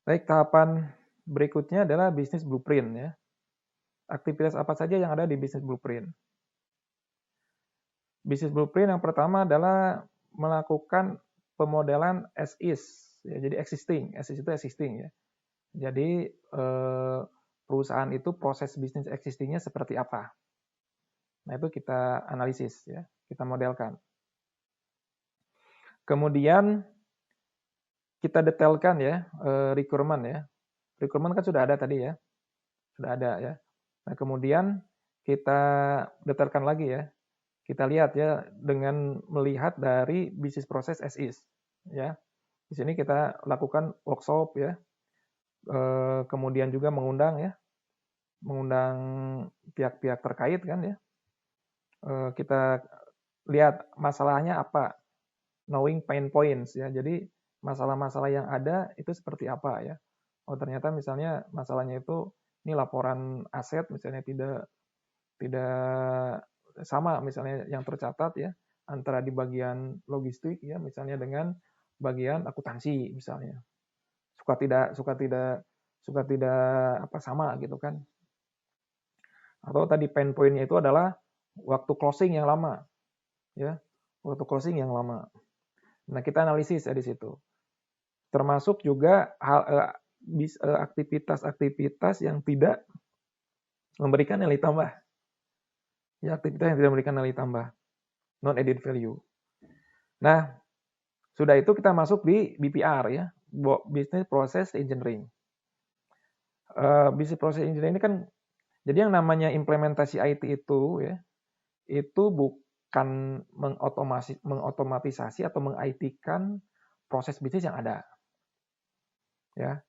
Baik, tahapan berikutnya adalah bisnis blueprint ya. Aktivitas apa saja yang ada di bisnis blueprint? Bisnis blueprint yang pertama adalah melakukan pemodelan as is, ya, jadi existing, as is itu existing ya. Jadi perusahaan itu proses bisnis existingnya seperti apa? Nah itu kita analisis ya, kita modelkan. Kemudian kita detailkan ya requirement ya. Requirement kan sudah ada tadi ya, sudah ada ya. Nah kemudian kita detailkan lagi ya. Kita lihat ya dengan melihat dari bisnis proses as is ya. Di sini kita lakukan workshop ya. Kemudian juga mengundang ya, mengundang pihak-pihak terkait kan ya. Kita lihat masalahnya apa, knowing pain points ya. Jadi masalah-masalah yang ada itu seperti apa ya. Oh ternyata misalnya masalahnya itu ini laporan aset misalnya tidak tidak sama misalnya yang tercatat ya antara di bagian logistik ya misalnya dengan bagian akuntansi misalnya suka tidak apa sama gitu kan, atau tadi pain point-nya itu adalah waktu closing yang lama ya, waktu closing yang lama. Nah kita analisis ya di situ, termasuk juga aktivitas-aktivitas yang tidak memberikan nilai tambah ya, aktivitas yang tidak memberikan nilai tambah, non added value. Nah sudah itu kita masuk di BPR ya, Business Process Engineering. Business Process Engineering ini kan, jadi yang namanya implementasi IT itu ya, itu bukan mengotomatisasi atau meng-IT-kan proses bisnis yang ada. Ya.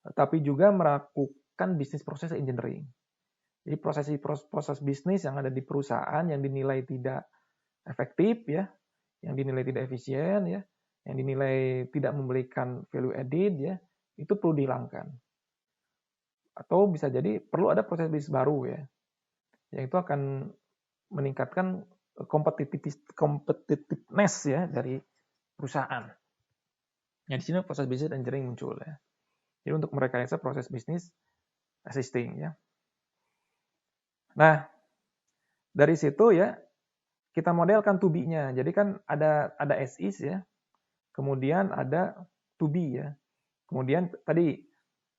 Tapi juga melakukan business process engineering. Jadi proses bisnis yang ada di perusahaan yang dinilai tidak efektif ya, yang dinilai tidak efisien ya, yang dinilai tidak memberikan value added ya, itu perlu dihilangkan. Atau bisa jadi perlu ada proses bisnis baru ya, yang itu akan meningkatkan competitiveness ya dari perusahaan. Yang di sini proses bisnis engineering muncul ya. Jadi untuk merekayasa proses bisnis existing ya. Nah, dari situ ya kita modelkan to be-nya. Jadi kan ada as is ya. Kemudian ada to be ya. Kemudian tadi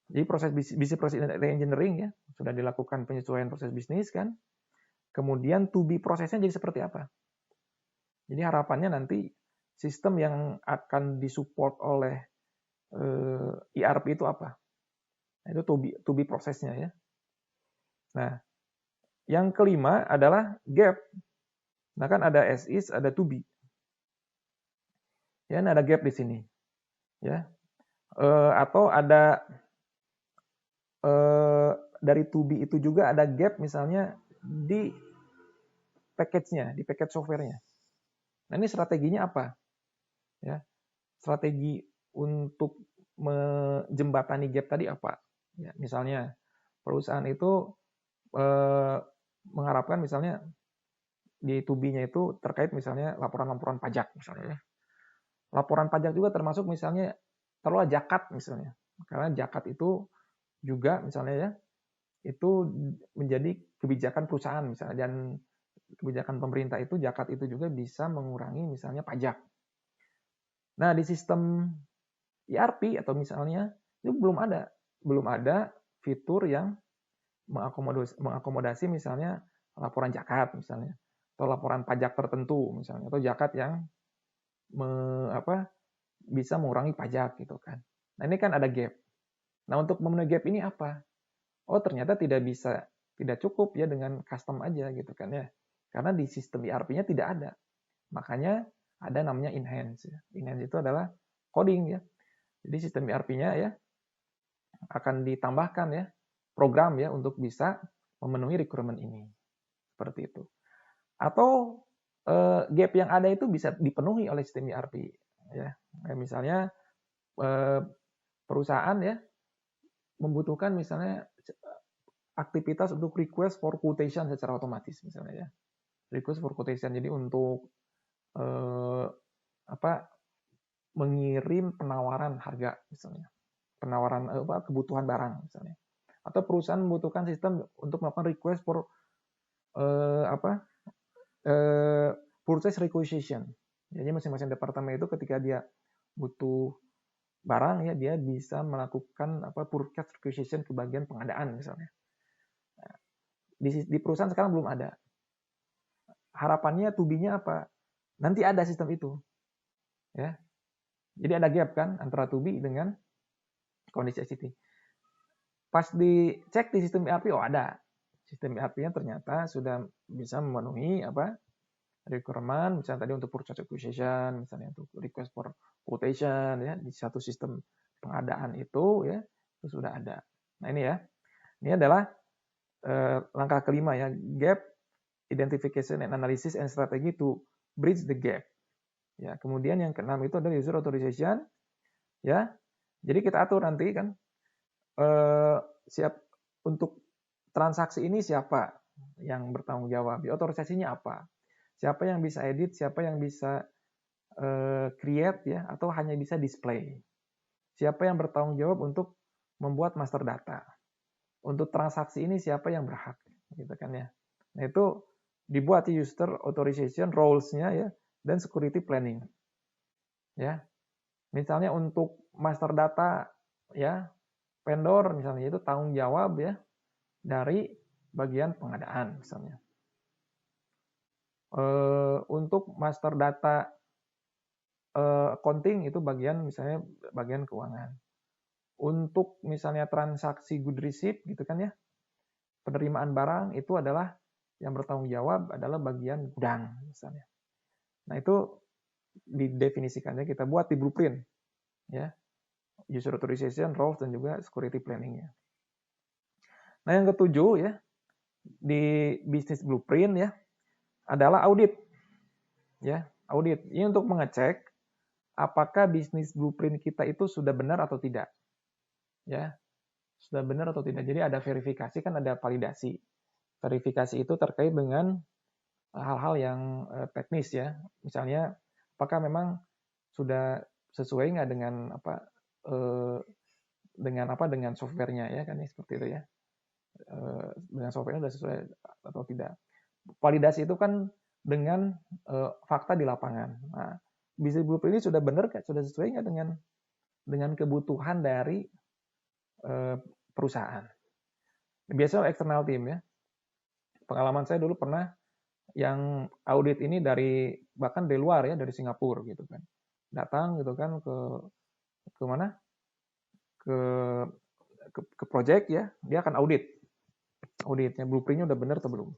jadi proses bisnis proses engineering ya, sudah dilakukan penyesuaian proses bisnis kan. Kemudian to be prosesnya jadi seperti apa? Jadi harapannya nanti sistem yang akan disupport oleh ERP itu apa? Nah, itu to be prosesnya ya. Nah, yang kelima adalah gap. Nah kan ada as is, ada to be. Ya, ada gap di sini. Ya, atau ada dari to be itu juga ada gap misalnya di package-nya, di package software-nya. Nah ini strateginya apa? Ya, strategi untuk menjembatani gap tadi apa? Ya, misalnya perusahaan itu mengharapkan misalnya di to be-nya itu terkait misalnya laporan-laporan pajak misalnya ya. Laporan pajak juga termasuk misalnya taruhlah zakat misalnya. Karena zakat itu juga misalnya ya itu menjadi kebijakan perusahaan misalnya, dan kebijakan pemerintah itu zakat itu juga bisa mengurangi misalnya pajak. Nah, di sistem ERP atau misalnya itu belum ada fitur yang mengakomodasi misalnya laporan zakat misalnya, atau laporan pajak tertentu misalnya, atau zakat yang bisa mengurangi pajak gitu kan. Nah ini kan ada gap. Nah untuk memenuhi gap ini apa? Oh ternyata tidak cukup ya dengan custom aja gitu kan ya. Karena di sistem ERP-nya tidak ada. Makanya ada namanya enhance ya. Enhance itu adalah coding ya. Jadi sistem ERP-nya ya akan ditambahkan ya program ya untuk bisa memenuhi requirement ini. Seperti itu. Atau gap yang ada itu bisa dipenuhi oleh sistem ERP ya. Misalnya perusahaan ya membutuhkan misalnya aktivitas untuk request for quotation secara otomatis misalnya ya. Request for quotation, jadi untuk mengirim penawaran harga misalnya. penawaran kebutuhan barang misalnya. Atau perusahaan membutuhkan sistem untuk melakukan request for purchase requisition. Jadi masing-masing departemen itu ketika dia butuh barang ya, dia bisa melakukan purchase requisition ke bagian pengadaan misalnya. Di perusahaan sekarang belum ada. Harapannya to-be-nya apa? Nanti ada sistem itu. Ya. Jadi ada gap kan antara to-be dengan kondisi ICT. Pas dicek di sistem ERP, ada. Sistem ERP-nya ternyata sudah bisa memenuhi requirement, misalnya tadi untuk purchase acquisition, misalnya untuk request for quotation, ya di satu sistem pengadaan itu ya itu sudah ada. Nah ini ya, ini adalah langkah kelima ya, gap identification and analysis and strategy to bridge the gap. Ya, kemudian yang keenam itu adalah user authorization, ya. Jadi kita atur nanti kan siap untuk transaksi ini siapa yang bertanggung jawab, di otorisasinya apa, siapa yang bisa edit, siapa yang bisa create ya, atau hanya bisa display, siapa yang bertanggung jawab untuk membuat master data, untuk transaksi ini siapa yang berhak, gitu kan ya. Nah itu dibuat user authorization roles-nya ya, dan security planning, ya. Misalnya untuk master data ya, vendor misalnya itu tanggung jawab ya dari bagian pengadaan misalnya. Untuk master data accounting itu misalnya bagian keuangan. Untuk misalnya transaksi good receipt gitu kan ya, penerimaan barang itu adalah yang bertanggung jawab adalah bagian gudang misalnya. Nah itu didefinisikannya kita buat di blueprint ya, user authorization, roles dan juga security planningnya. Nah yang ketujuh ya di bisnis blueprint ya adalah audit ya, audit ini untuk mengecek apakah bisnis blueprint kita itu sudah benar atau tidak ya, sudah benar atau tidak. Jadi ada verifikasi kan, ada validasi. Verifikasi itu terkait dengan hal-hal yang teknis ya, misalnya apakah memang sudah sesuai nggak dengan dengan softwarenya ya kan, seperti itu ya, dengan softwarenya sudah sesuai atau tidak. Validasi itu kan dengan fakta di lapangan. Nah, bisnis blueprint ini sudah benar nggak, sudah sesuai nggak dengan kebutuhan dari perusahaan. Biasanya eksternal team ya. Pengalaman saya dulu pernah yang audit ini bahkan dari luar ya, dari Singapura gitu kan. Datang gitu kan ke mana? Ke project ya, dia akan auditnya blueprintnya udah benar atau belum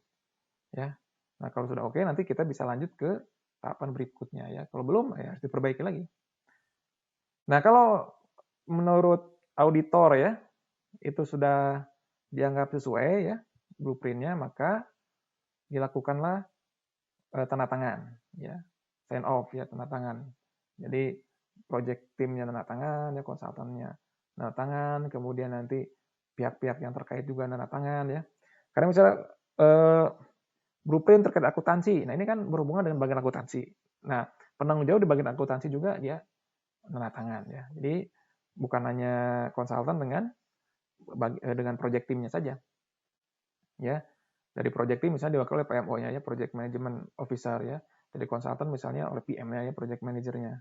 ya. Nah kalau sudah oke, nanti kita bisa lanjut ke tahapan berikutnya ya. Kalau belum ya harus diperbaiki lagi. Nah kalau menurut auditor ya itu sudah dianggap sesuai ya blueprintnya, maka dilakukanlah tanda tangan ya, sign off ya, tanda tangan. Jadi project timnya tanda tangan ya, konsultannya tanda tangan, kemudian nanti pihak-pihak yang terkait juga tanda tangan ya. Karena misalnya blueprint terkait akuntansi, nah ini kan berhubungan dengan bagian akuntansi. Nah penanggung jawab di bagian akuntansi juga dia tanda tangan ya. Jadi bukan hanya konsultan dengan project timnya saja ya. Dari project team misalnya diwakili oleh PMO-nya ya, project management officer ya. Dari konsultan misalnya oleh PM-nya ya, project manager-nya.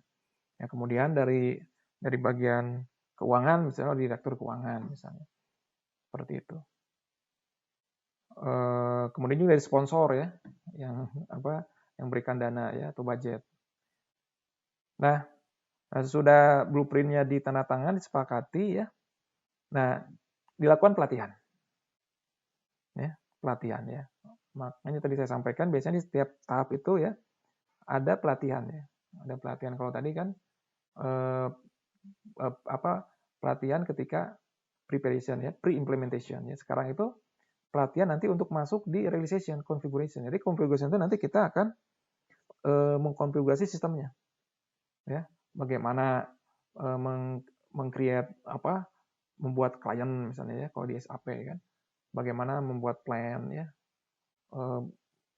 Ya, kemudian dari bagian keuangan misalnya direktur keuangan misalnya. Seperti itu. Kemudian juga dari sponsor ya, yang berikan dana ya atau budget. Nah, sudah blueprint-nya ditandatangan, disepakati ya. Nah, dilakukan pelatihan. Ya, pelatihan ya. Makanya tadi saya sampaikan biasanya di setiap tahap itu ya ada pelatihan ya. Ada pelatihan kalau tadi kan pelatihan ketika preparation ya, pre-implementation ya. Sekarang itu pelatihan nanti untuk masuk di realization, configuration. Jadi configuration itu nanti kita akan mengkonfigurasi sistemnya. Ya, bagaimana meng-create membuat klien misalnya ya kalau di SAP kan. Bagaimana membuat plan ya.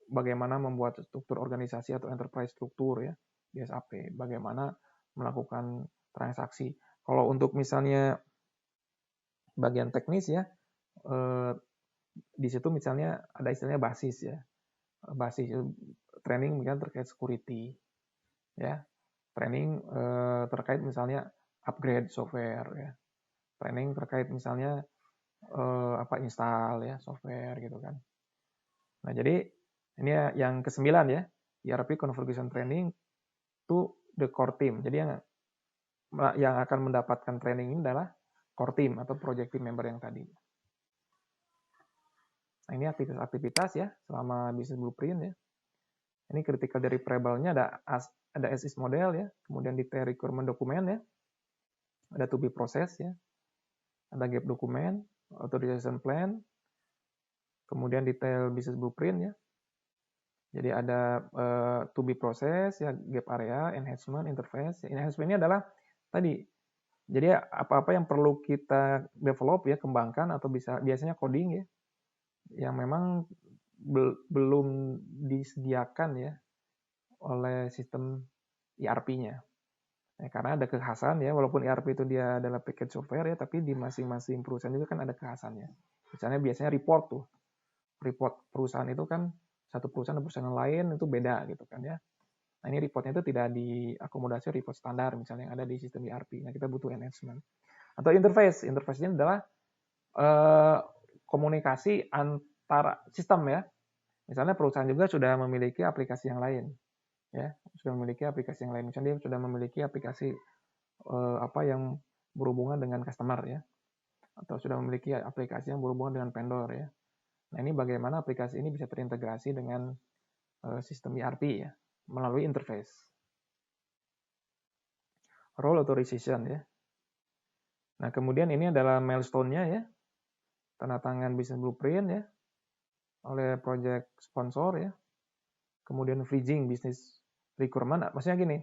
Bagaimana membuat struktur organisasi atau enterprise struktur ya di SAP. Bagaimana melakukan transaksi. Kalau untuk misalnya bagian teknis ya, di situ misalnya ada istilahnya basis ya, basis training misalnya terkait security ya, training terkait misalnya upgrade software ya, training terkait misalnya install ya software gitu kan. Nah jadi ini yang ke-9 ya, ERP configuration training to the core team. Jadi yang akan mendapatkan training ini adalah core team atau project team member yang tadi. Nah, ini aktivitas-aktivitas ya selama business blueprint ya. Ini critical deliverable-nya ada as is model ya, kemudian detail requirement dokumen ya, ada to be process ya, ada gap dokumen, authorization plan, kemudian detail business blueprint ya. Jadi ada to be process ya, gap area, enhancement, interface. Enhancement ini adalah tadi. Jadi apa-apa yang perlu kita develop ya, kembangkan atau biasanya coding ya, yang memang belum disediakan ya oleh sistem ERP-nya. Ya, karena ada kekhasan ya, walaupun ERP itu dia adalah package software ya, tapi di masing-masing perusahaan juga kan ada kekhasannya. Misalnya biasanya report perusahaan itu kan satu perusahaan dan perusahaan lain itu beda gitu kan ya. Nah ini reportnya itu tidak diakomodasi report standar misalnya yang ada di sistem ERP. Nah kita butuh enhancement. Atau interface. Interface-nya adalah komunikasi antara sistem ya. Misalnya perusahaan juga sudah memiliki aplikasi yang lain. Ya, sudah memiliki aplikasi yang lain. Misalnya dia sudah memiliki aplikasi yang berhubungan dengan customer ya. Atau sudah memiliki aplikasi yang berhubungan dengan vendor ya. Nah ini bagaimana aplikasi ini bisa terintegrasi dengan sistem ERP ya melalui interface. Role authorization ya. Nah kemudian ini adalah milestone-nya ya, tanda tangan business blueprint ya oleh project sponsor ya. Kemudian freezing business requirement. Maksudnya gini.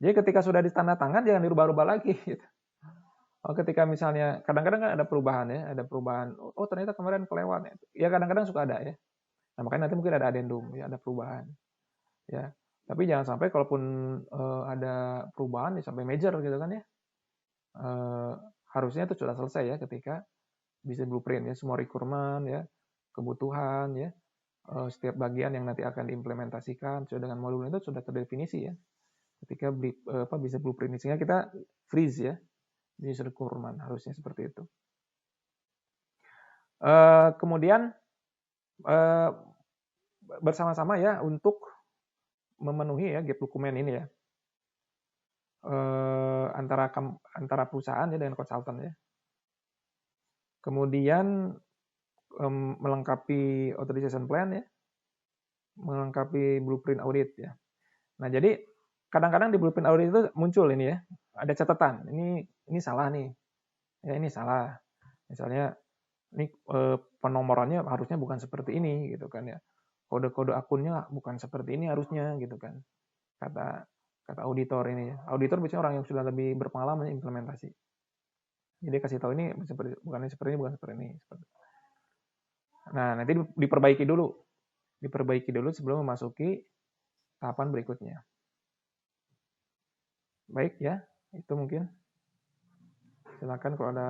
Jadi ketika sudah ditanda tangan jangan dirubah-rubah lagi. Gitu. Ketika misalnya kadang-kadang kan ada perubahan ya, ada perubahan. Oh ternyata kemarin kelewat ya. Ya kadang-kadang suka ada ya. Nah makanya nanti mungkin ada addendum ya, ada perubahan. Ya. Tapi jangan sampai kalaupun ada perubahan ya sampai major gitu kan ya. Harusnya itu sudah selesai ya ketika business blueprint ya, semua requirement ya, kebutuhan ya, setiap bagian yang nanti akan diimplementasikan sesuai dengan modul itu sudah terdefinisi ya. Ketika business blueprint sehingga kita freeze ya, business requirement harusnya seperti itu. Kemudian bersama-sama ya untuk memenuhi ya gap dokumen ini ya. Antara perusahaan ya dengan konsultan ya. Kemudian melengkapi authorization plan ya, melengkapi blueprint audit ya. Nah jadi kadang-kadang di blueprint audit itu muncul ini ya, ada catatan. Ini salah nih, ya ini salah. Misalnya ini penomorannya harusnya bukan seperti ini gitu kan ya. Kode-kode akunnya bukan seperti ini harusnya gitu kan. Kata auditor ini. Auditor biasanya orang yang sudah lebih berpengalaman implementasi. Jadi kasih tahu ini bukan seperti ini. Nah, nanti diperbaiki dulu sebelum memasuki tahapan berikutnya. Baik ya, itu mungkin. Silakan kalau ada